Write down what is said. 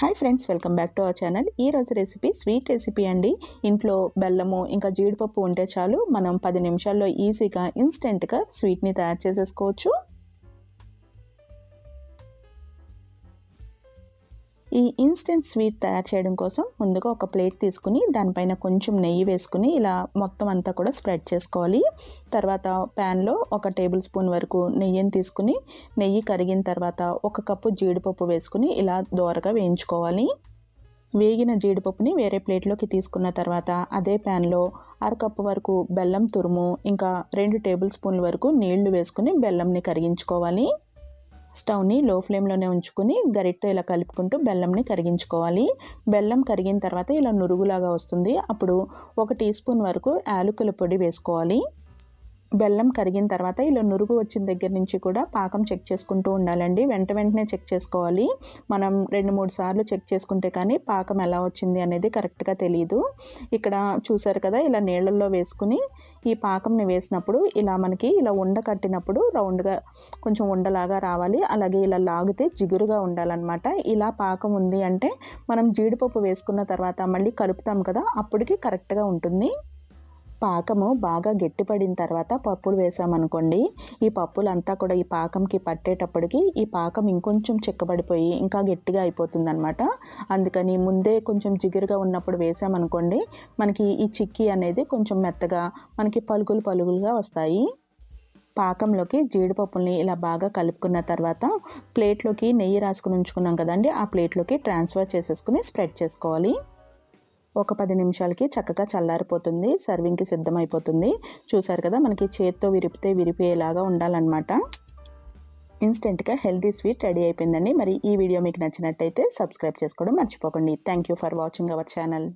Hi friends, welcome back to our channel. ఈ రోజు recipe sweet recipe అండి. ఇంట్లో బెల్లము ఇంకా జీడిపప్పు ఉంటే చాలు, మనం 10 నిమిషాల్లో ఈజీగా ఇన్స్టెంట్గా స్వీట్ని తయారు చేసేసుకోవచ్చు. ఈ ఇన్స్టెంట్ స్వీట్ తయారు చేయడం కోసం ముందుగా ఒక ప్లేట్ తీసుకుని దానిపైన కొంచెం నెయ్యి వేసుకుని ఇలా మొత్తం అంతా కూడా స్ప్రెడ్ చేసుకోవాలి. తర్వాత ప్యాన్లో 1 టేబుల్ స్పూన్ వరకు నెయ్యిని తీసుకుని, నెయ్యి కరిగిన తర్వాత 1 కప్పు జీడిపప్పు వేసుకుని ఇలా దోరగా వేయించుకోవాలి. వేగిన జీడిపప్పుని వేరే ప్లేట్లోకి తీసుకున్న తర్వాత అదే ప్యాన్లో 1/2 కప్పు వరకు బెల్లం తురుము, ఇంకా 2 టేబుల్ స్పూన్ల వరకు నీళ్లు వేసుకుని బెల్లంని కరిగించుకోవాలి. స్టవ్ని లో ఫ్లేమ్లోనే ఉంచుకుని గరిటతో ఇలా కలుపుకుంటూ బెల్లంని కరిగించుకోవాలి. బెల్లం కరిగిన తర్వాత ఇలా నురుగులాగా వస్తుంది. అప్పుడు 1 టీ స్పూన్ వరకు యాలకుల పొడి వేసుకోవాలి. బెల్లం కరిగిన తర్వాత ఇలా నురుగు వచ్చిన దగ్గర నుంచి కూడా పాకం చెక్ చేసుకుంటూ ఉండాలండి. వెంటనే చెక్ చేసుకోవాలి. మనం 2-3 సార్లు చెక్ చేసుకుంటే కానీ పాకం ఎలా వచ్చింది అనేది కరెక్ట్గా తెలియదు. ఇక్కడ చూసారు కదా, ఇలా నీళ్ళల్లో వేసుకుని ఈ పాకంని వేసినప్పుడు ఇలా మనకి ఇలా ఉండ కట్టినప్పుడు రౌండ్గా కొంచెం ఉండలాగా రావాలి. అలాగే ఇలా లాగితే జిగురుగా ఉండాలన్నమాట. ఇలా పాకం ఉంది అంటే మనం జీడిపప్పు వేసుకున్న తర్వాత మళ్ళీ కలుపుతాం కదా, అప్పటికి కరెక్ట్గా ఉంటుంది. పాకము బాగా గట్టిపడిన తర్వాత పప్పులు వేసామనుకోండి, ఈ పప్పులంతా కూడా ఈ పాకంకి పట్టేటప్పటికి ఈ పాకం ఇంకొంచెం చిక్కబడిపోయి ఇంకా గట్టిగా అయిపోతుందన్నమాట. అందుకని ముందే కొంచెం జిగురుగా ఉన్నప్పుడు వేసామనుకోండి, మనకి ఈ చిక్కీ అనేది కొంచెం మెత్తగా మనకి పలుకులుగా వస్తాయి. పాకంలోకి జీడిపప్పుల్ని ఇలా బాగా కలుపుకున్న తర్వాత ప్లేట్లోకి నెయ్యి రాసుకుని ఉంచుకున్నాం కదండి, ఆ ప్లేట్లోకి ట్రాన్స్ఫర్ చేసేసుకుని స్ప్రెడ్ చేసుకోవాలి. ఒక 10 నిమిషాలకి చక్కగా చల్లారిపోతుంది, సర్వింగ్కి సిద్ధమైపోతుంది. చూసారు కదా, మనకి చేత్తో విరిపేలాగా ఉండాలన్నమాట. ఇన్స్టెంట్గా హెల్తీ స్వీట్ రెడీ అయిపోయిందండి. మరి ఈ వీడియో మీకు నచ్చినట్టయితే సబ్స్క్రైబ్ చేసుకోవడం మర్చిపోకండి. Thank you for watching our channel.